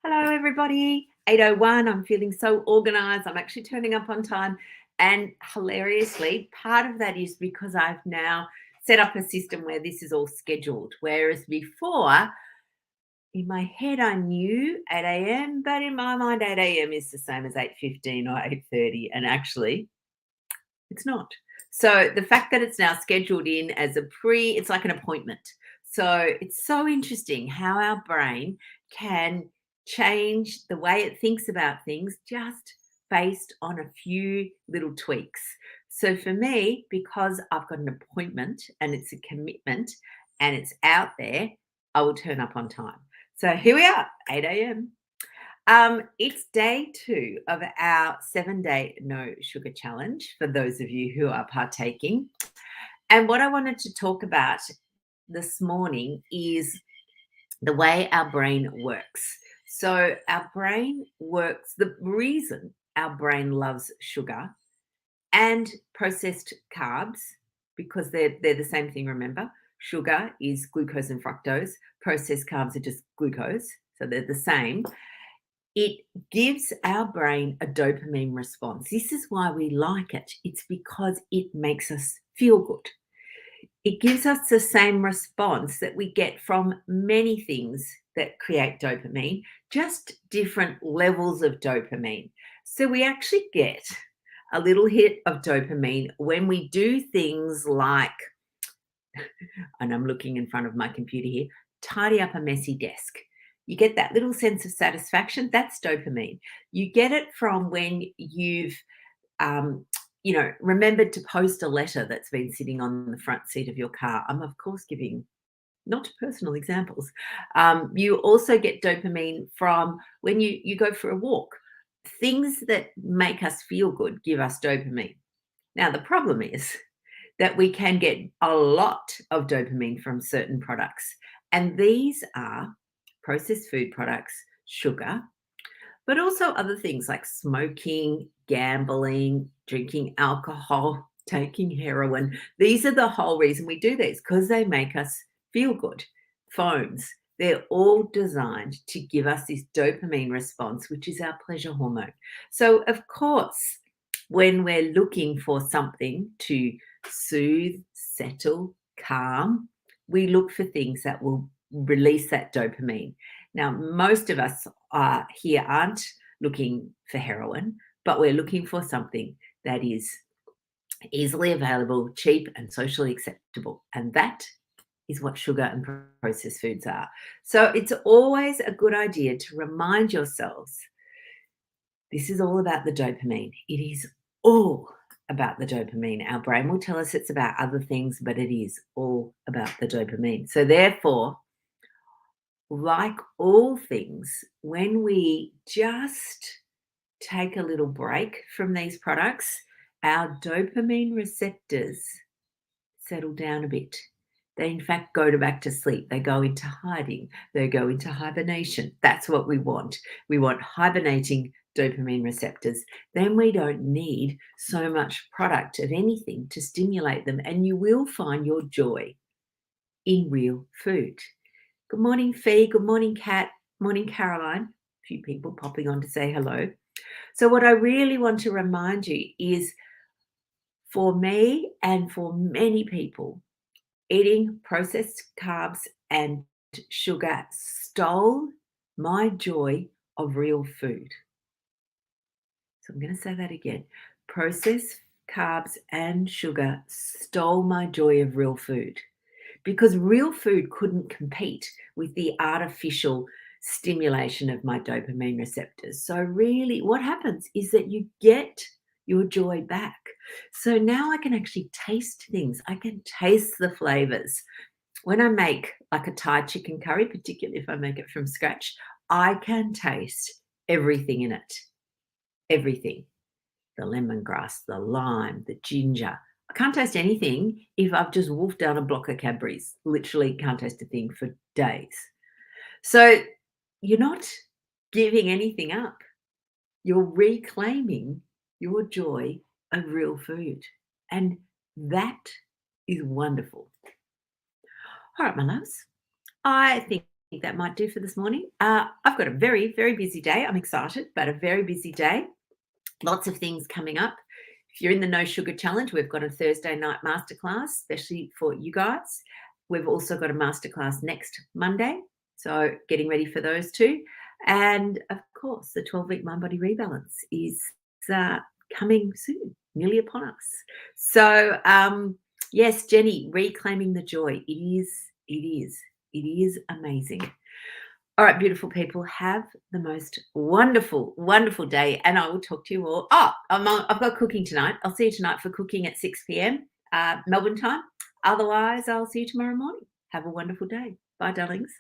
Hello, everybody. 8:01. I'm feeling so organized. I'm actually turning up on time. And hilariously, part of that is because I've now set up a system where this is all scheduled. Whereas before, in my head, I knew 8 a.m., but in my mind, 8 a.m. is the same as 8:15 or 8:30. And actually, it's not. So the fact that it's now scheduled in as it's like an appointment. So it's so interesting how our brain can change the way it thinks about things just based on a few little tweaks. So for me, because I've got an appointment and it's a commitment and it's out there, I will turn up on time. So here we are, 8 a.m. It's day 2 of our 7-day no sugar challenge for those of you who are partaking. And what I wanted to talk about this morning is the way our brain works. So, our brain works, the reason our brain loves sugar and processed carbs, because they're the same thing, remember? Sugar is glucose and fructose, processed carbs are just glucose, so they're the same. It gives our brain a dopamine response. This is why we like it. It's because it makes us feel good. It gives us the same response that we get from many things that create dopamine, just different levels of dopamine. So we actually get a little hit of dopamine when we do things like, and I'm looking in front of my computer here, tidy up a messy desk. You get that little sense of satisfaction. That's dopamine. You get it from when you've, remembered to post a letter that's been sitting on the front seat of your car. I'm, of course, giving not personal examples. You also get dopamine from when you go for a walk. Things that make us feel good give us dopamine. Now, the problem is that we can get a lot of dopamine from certain products. And these are processed food products, sugar, but also other things like smoking, gambling, drinking alcohol, taking heroin. These are the whole reason we do these, because they make us feel good. Phones, they're all designed to give us this dopamine response, which is our pleasure hormone. So, of course, when we're looking for something to soothe, settle, calm, we look for things that will release that dopamine. Now, most of us here aren't looking for heroin, but we're looking for something that is easily available, cheap, and socially acceptable. And that is what sugar and processed foods are. So it's always a good idea to remind yourselves this is all about the dopamine. It is all about the dopamine. Our brain will tell us it's about other things, but it is all about the dopamine. So therefore, like all things, when we just take a little break from these products, our dopamine receptors settle down a bit. They, in fact, go back to sleep. They go into hiding. They go into hibernation. That's what we want. We want hibernating dopamine receptors. Then we don't need so much product of anything to stimulate them. And you will find your joy in real food. Good morning, Fee. Good morning, Kat. Morning, Caroline. A few people popping on to say hello. So what I really want to remind you is, for me and for many people, eating processed carbs and sugar stole my joy of real food. So I'm going to say that again. Processed carbs and sugar stole my joy of real food, because real food couldn't compete with the artificial stimulation of my dopamine receptors. So really what happens is that you get your joy back. So now I can actually taste things. I can taste the flavors. When I make like a Thai chicken curry, particularly if I make it from scratch, I can taste everything in it. Everything. The lemongrass, the lime, the ginger. I can't taste anything if I've just wolfed down a block of Cadbury's. Literally can't taste a thing for days. So you're not giving anything up. You're reclaiming your joy of real food. And that is wonderful. All right, my loves. I think that might do for this morning. I've got a very, very busy day. I'm excited, but a very busy day. Lots of things coming up. If you're in the No Sugar Challenge, we've got a Thursday night masterclass, especially for you guys. We've also got a masterclass next Monday. So getting ready for those two. And of course, the 12-week Mind Body Rebalance is coming soon, nearly upon us. So yes, Jenny, reclaiming the joy. It is amazing. All right, beautiful people, have the most wonderful, wonderful day, and I will talk to you all. I've got cooking tonight. I'll see you tonight for cooking at 6 p.m. Melbourne time. Otherwise, I'll see you tomorrow morning. Have a wonderful day. Bye, darlings.